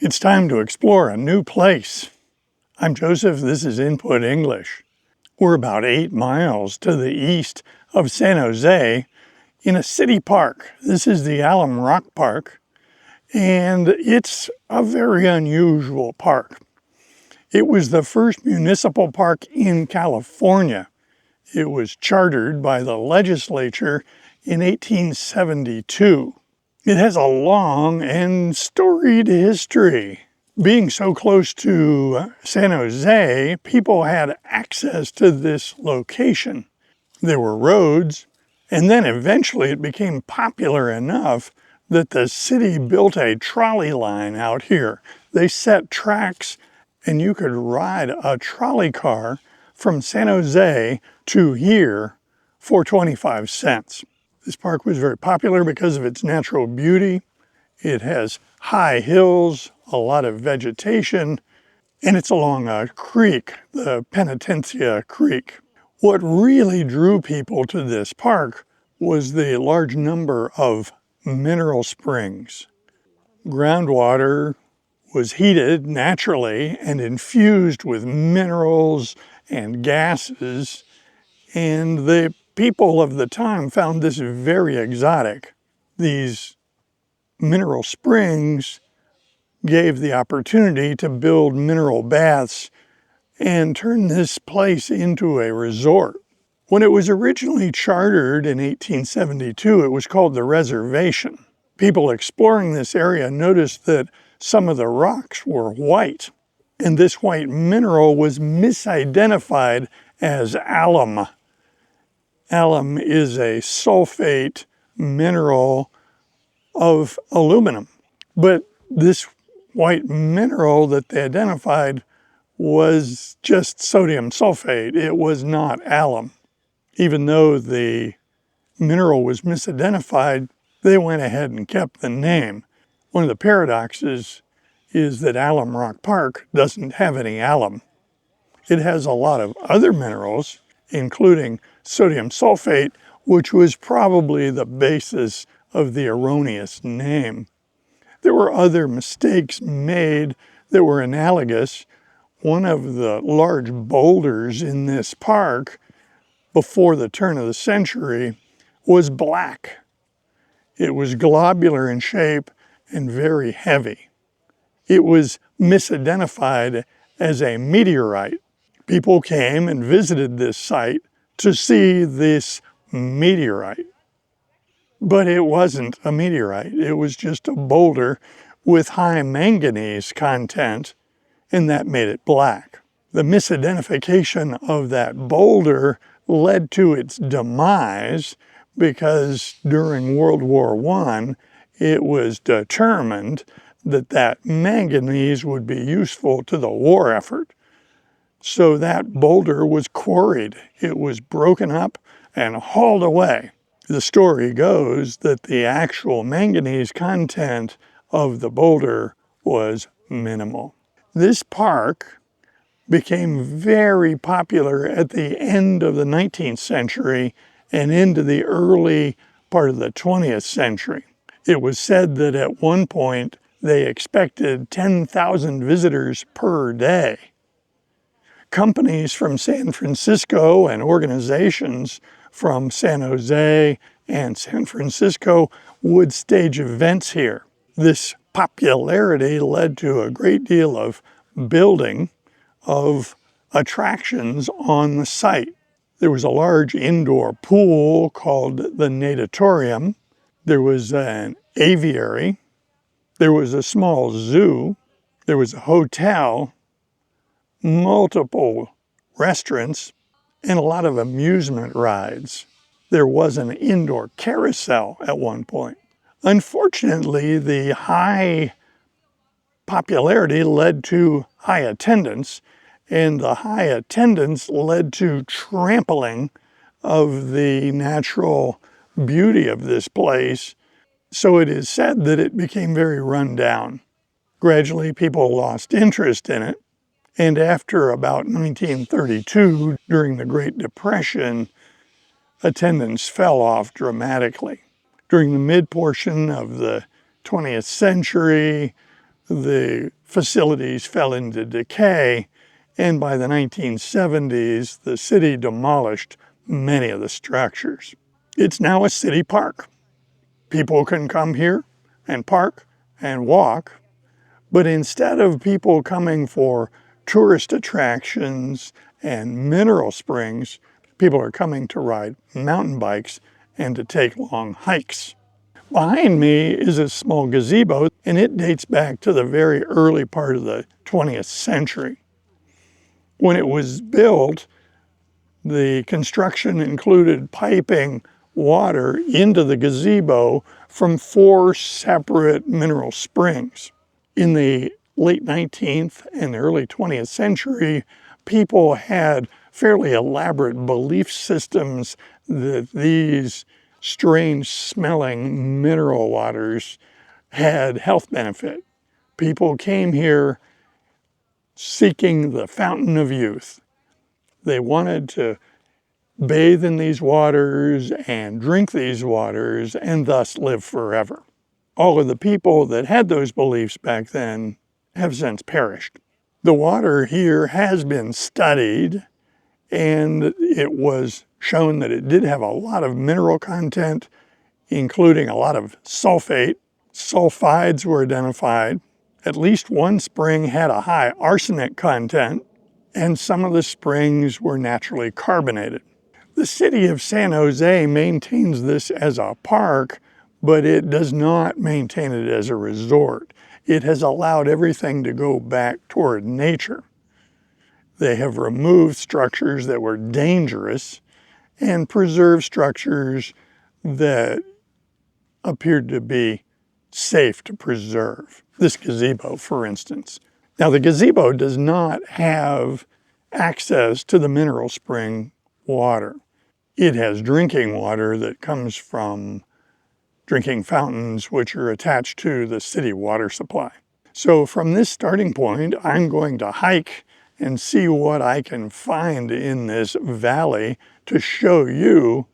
It's time to explore a new place. I'm Joseph, this is Input English. We're about 8 miles to the east of San Jose in a city park. This is the Alum Rock Park, and it's a very unusual park. It was the first municipal park in California. It was chartered by the legislature in 1872. It has a long and storied history. Being so close to San Jose, people had access to this location. There were roads, and then eventually it became popular enough that the city built a trolley line out here. They set tracks, and you could ride a trolley car from San Jose to here for 25 cents. This park was very popular because of its natural beauty. It has high hills, a lot of vegetation, and it's along a creek, the Penitencia Creek. What really drew people to this park was the large number of mineral springs. Groundwater was heated naturally and infused with minerals and gases, and the people of the time found this very exotic. These mineral springs gave the opportunity to build mineral baths and turn this place into a resort. When it was originally chartered in 1872, it was called the Reservation. People exploring this area noticed that some of the rocks were white, and this white mineral was misidentified as alum. Alum is a sulfate mineral of aluminum, but this white mineral that they identified was just sodium sulfate. It was not alum. Even though the mineral was misidentified, they went ahead and kept the name. One of the paradoxes is that Alum Rock Park doesn't have any alum. It has a lot of other minerals, including sodium sulfate, which was probably the basis of the erroneous name. There were other mistakes made that were analogous. One of the large boulders in this park before the turn of the century was black. It was globular in shape and very heavy. It was misidentified as a meteorite. People came and visited this site to see this meteorite. But it wasn't a meteorite. It was just a boulder with high manganese content, and that made it black. The misidentification of that boulder led to its demise because during World War I, it was determined that that manganese would be useful to the war effort. So that boulder was quarried. It was broken up and hauled away. The story goes that the actual manganese content of the boulder was minimal. This park became very popular at the end of the 19th century and into the early part of the 20th century. It was said that at one point they expected 10,000 visitors per day. Companies from San Francisco and organizations from San Jose and San Francisco would stage events here. This popularity led to a great deal of building of attractions on the site. There was a large indoor pool called the natatorium. There was an aviary. There was a small zoo. There was a hotel, multiple restaurants, and a lot of amusement rides. There was an indoor carousel at one point. Unfortunately, the high popularity led to high attendance, and the high attendance led to trampling of the natural beauty of this place. So it is said that it became very run down. Gradually, people lost interest in it. And after about 1932, during the Great Depression, attendance fell off dramatically. During the mid-portion of the 20th century, the facilities fell into decay, and by the 1970s, the city demolished many of the structures. It's now a city park. People can come here and park and walk, but instead of people coming for tourist attractions and mineral springs, people are coming to ride mountain bikes and to take long hikes. Behind me is a small gazebo, and it dates back to the very early part of the 20th century. When it was built, the construction included piping water into the gazebo from 4 separate mineral springs. In the late 19th and early 20th century, people had fairly elaborate belief systems that these strange smelling mineral waters had health benefit. People came here seeking the fountain of youth. They wanted to bathe in these waters and drink these waters and thus live forever. All of the people that had those beliefs back then have since perished. The water here has been studied, and it was shown that it did have a lot of mineral content, including a lot of sulfate. Sulfides were identified. At least one spring had a high arsenic content, and some of the springs were naturally carbonated. The city of San Jose maintains this as a park, but it does not maintain it as a resort. It has allowed everything to go back toward nature. They have removed structures that were dangerous and preserved structures that appeared to be safe to preserve. This gazebo, for instance. Now, the gazebo does not have access to the mineral spring water. It has drinking water that comes from drinking fountains, which are attached to the city water supply. So from this starting point, I'm going to hike and see what I can find in this valley to show you.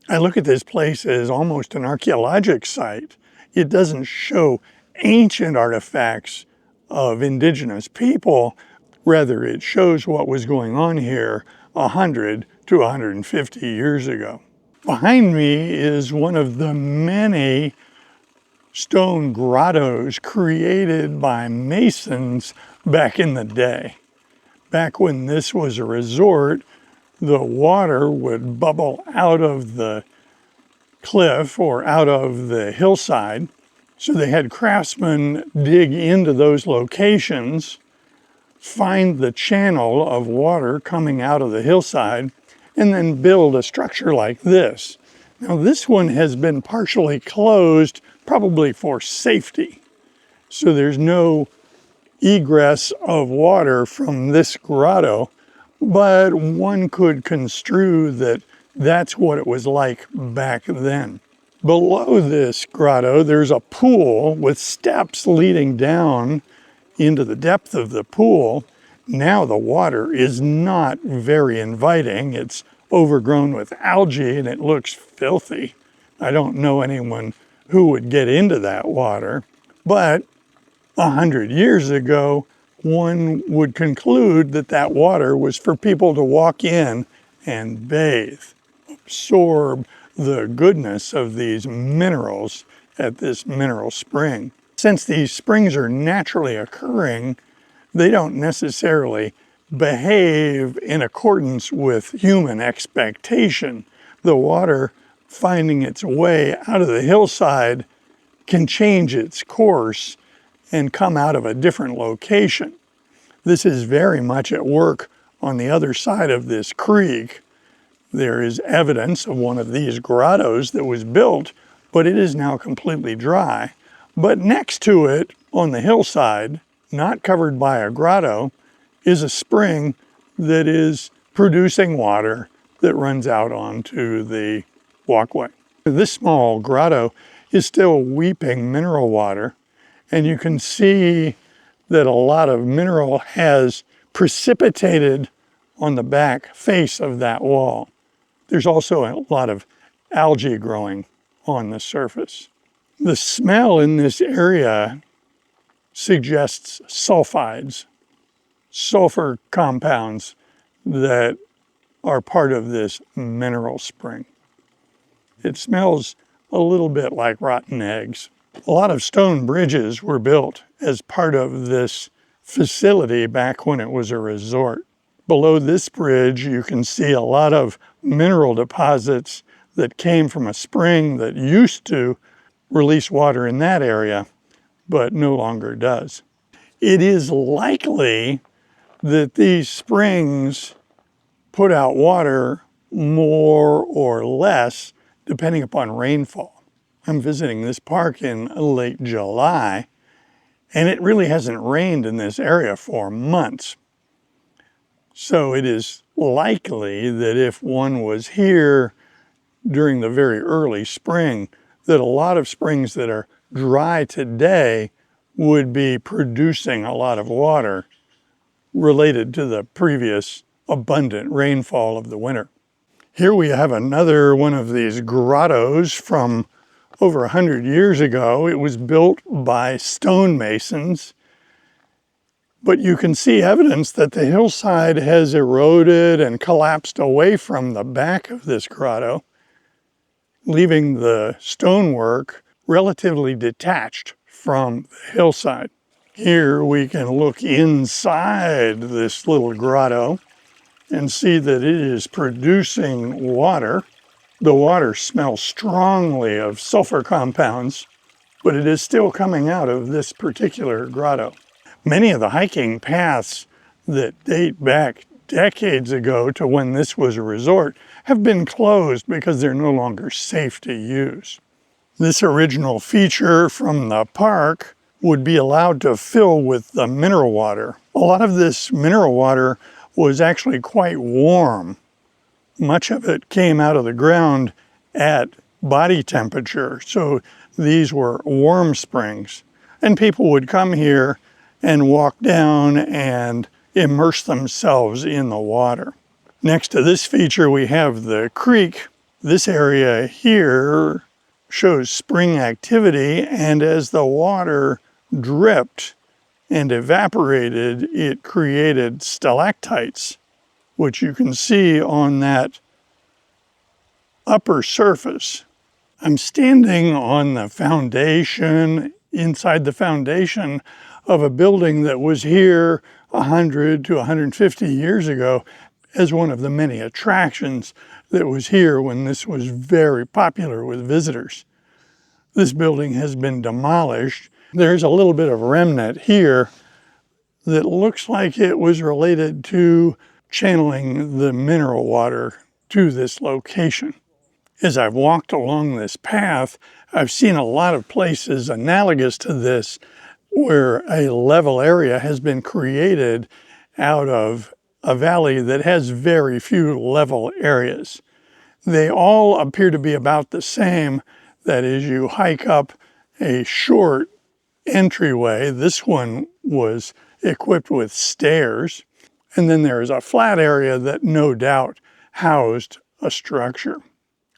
I look at this place as almost an archaeologic site. It doesn't show ancient artifacts of indigenous people. Rather, it shows what was going on here 100 to 150 years ago. Behind me is one of the many stone grottos created by masons back in the day. Back when this was a resort, the water would bubble out of the cliff or out of the hillside. So they had craftsmen dig into those locations, find the channel of water coming out of the hillside, and then build a structure like this. Now this one has been partially closed, probably for safety. So there's no egress of water from this grotto, but one could construe that that's what it was like back then. Below this grotto, there's a pool with steps leading down into the depth of the pool. Now the water is not very inviting. It's overgrown with algae and it looks filthy. I don't know anyone who would get into that water, but 100 years ago, one would conclude that that water was for people to walk in and bathe, absorb the goodness of these minerals at this mineral spring. Since these springs are naturally occurring, they don't necessarily behave in accordance with human expectation. The water finding its way out of the hillside can change its course and come out of a different location. This is very much at work on the other side of this creek. There is evidence of one of these grottos that was built, but it is now completely dry. But next to it, on the hillside, not covered by a grotto, is a spring that is producing water that runs out onto the walkway. This small grotto is still weeping mineral water, and you can see that a lot of mineral has precipitated on the back face of that wall. There's also a lot of algae growing on the surface. The smell in this area suggests sulfides, sulfur compounds that are part of this mineral spring. It smells a little bit like rotten eggs. A lot of stone bridges were built as part of this facility back when it was a resort. Below this bridge, you can see a lot of mineral deposits that came from a spring that used to release water in that area, but no longer does. It is likely that these springs put out water more or less depending upon rainfall. I'm visiting this park in late July, and it really hasn't rained in this area for months. So it is likely that if one was here during the very early spring, that a lot of springs that are dry today would be producing a lot of water related to the previous abundant rainfall of the winter. Here we have another one of these grottos from over 100 years ago. It was built by stonemasons, but you can see evidence that the hillside has eroded and collapsed away from the back of this grotto, leaving the stonework relatively detached from the hillside. Here we can look inside this little grotto and see that it is producing water. The water smells strongly of sulfur compounds, but it is still coming out of this particular grotto. Many of the hiking paths that date back decades ago to when this was a resort have been closed because they're no longer safe to use. This original feature from the park would be allowed to fill with the mineral water. A lot of this mineral water was actually quite warm. Much of it came out of the ground at body temperature, so these were warm springs. And people would come here and walk down and immerse themselves in the water. Next to this feature, we have the creek. This area here shows spring activity, and as the water dripped and evaporated, it created stalactites, which you can see on that upper surface. I'm standing on the foundation, inside the foundation of a building that was here 100 to 150 years ago as one of the many attractions that was here when this was very popular with visitors. This building has been demolished. There's a little bit of remnant here that looks like it was related to channeling the mineral water to this location. As I've walked along this path, I've seen a lot of places analogous to this where a level area has been created out of a valley that has very few level areas. They all appear to be about the same. That is, you hike up a short entryway. This one was equipped with stairs. And then there is a flat area that no doubt housed a structure.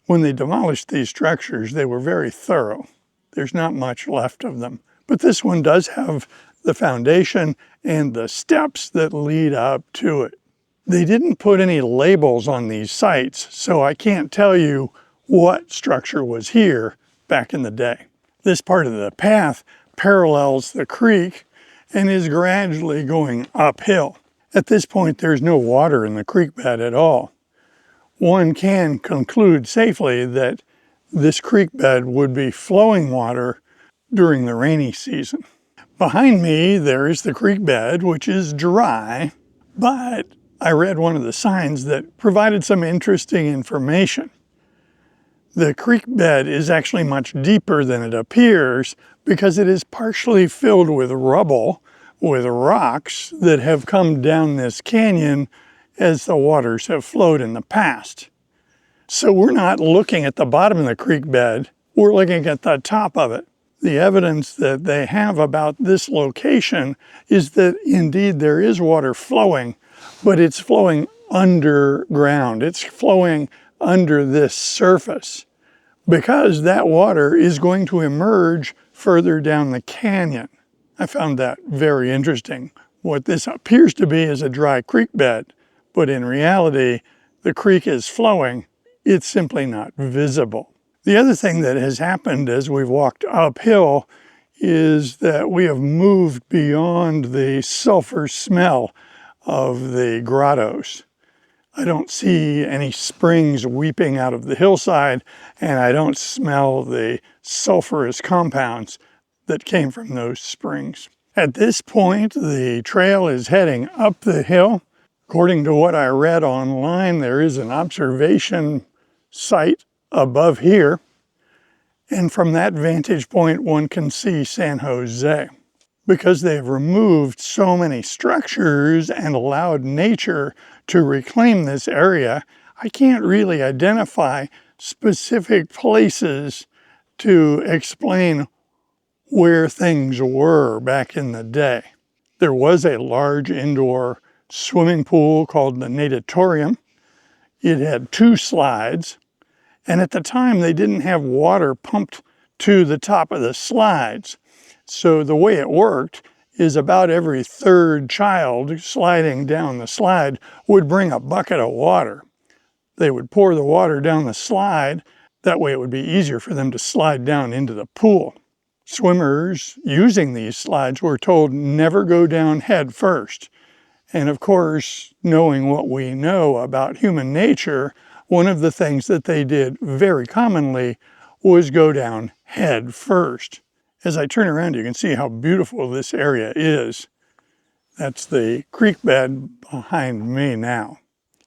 When they demolished these structures, they were very thorough. There's not much left of them. But this one does have the foundation and the steps that lead up to it. They didn't put any labels on these sites, so I can't tell you what structure was here back in the day. This part of the path parallels the creek and is gradually going uphill. At this point, there's no water in the creek bed at all. One can conclude safely that this creek bed would be flowing water during the rainy season. Behind me, there is the creek bed, which is dry, but I read one of the signs that provided some interesting information. The creek bed is actually much deeper than it appears because it is partially filled with rubble, with rocks that have come down this canyon as the waters have flowed in the past. So we're not looking at the bottom of the creek bed, we're looking at the top of it. The evidence that they have about this location is that indeed there is water flowing, but it's flowing underground. It's flowing under this surface because that water is going to emerge further down the canyon. I found that very interesting. What this appears to be is a dry creek bed, but in reality, the creek is flowing. It's simply not visible. The other thing that has happened as we've walked uphill is that we have moved beyond the sulfur smell of the grottos. I don't see any springs weeping out of the hillside, and I don't smell the sulfurous compounds that came from those springs. At this point, the trail is heading up the hill. According to what I read online, there is an observation site above here, and from that vantage point, one can see San Jose. Because they've removed so many structures and allowed nature to reclaim this area, I can't really identify specific places to explain where things were back in the day. There was a large indoor swimming pool called the natatorium. It had 2 slides, and at the time they didn't have water pumped to the top of the slides. So the way it worked is about every 3rd child sliding down the slide would bring a bucket of water. They would pour the water down the slide. That way it would be easier for them to slide down into the pool. Swimmers using these slides were told never go down head first. And of course, knowing what we know about human nature, one of the things that they did very commonly was go down head first. As I turn around, you can see how beautiful this area is. That's the creek bed behind me now.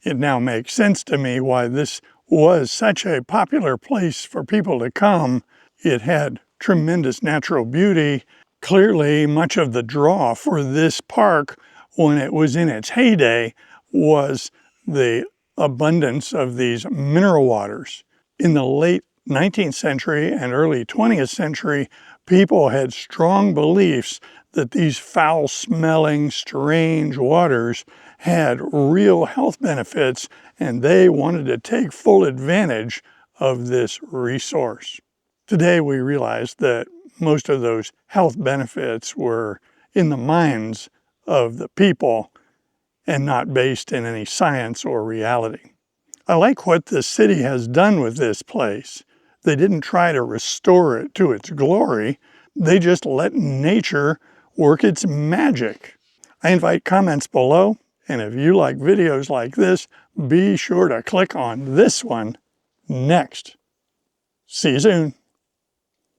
It now makes sense to me why this was such a popular place for people to come. It had tremendous natural beauty. Clearly, much of the draw for this park when it was in its heyday was the abundance of these mineral waters. In the late 19th century and early 20th century, people had strong beliefs that these foul-smelling, strange waters had real health benefits, and they wanted to take full advantage of this resource. Today, we realize that most of those health benefits were in the minds of the people and not based in any science or reality. I like what the city has done with this place. They didn't try to restore it to its glory. They just let nature work its magic. I invite comments below, and if you like videos like this, be sure to click on this one next. See you soon.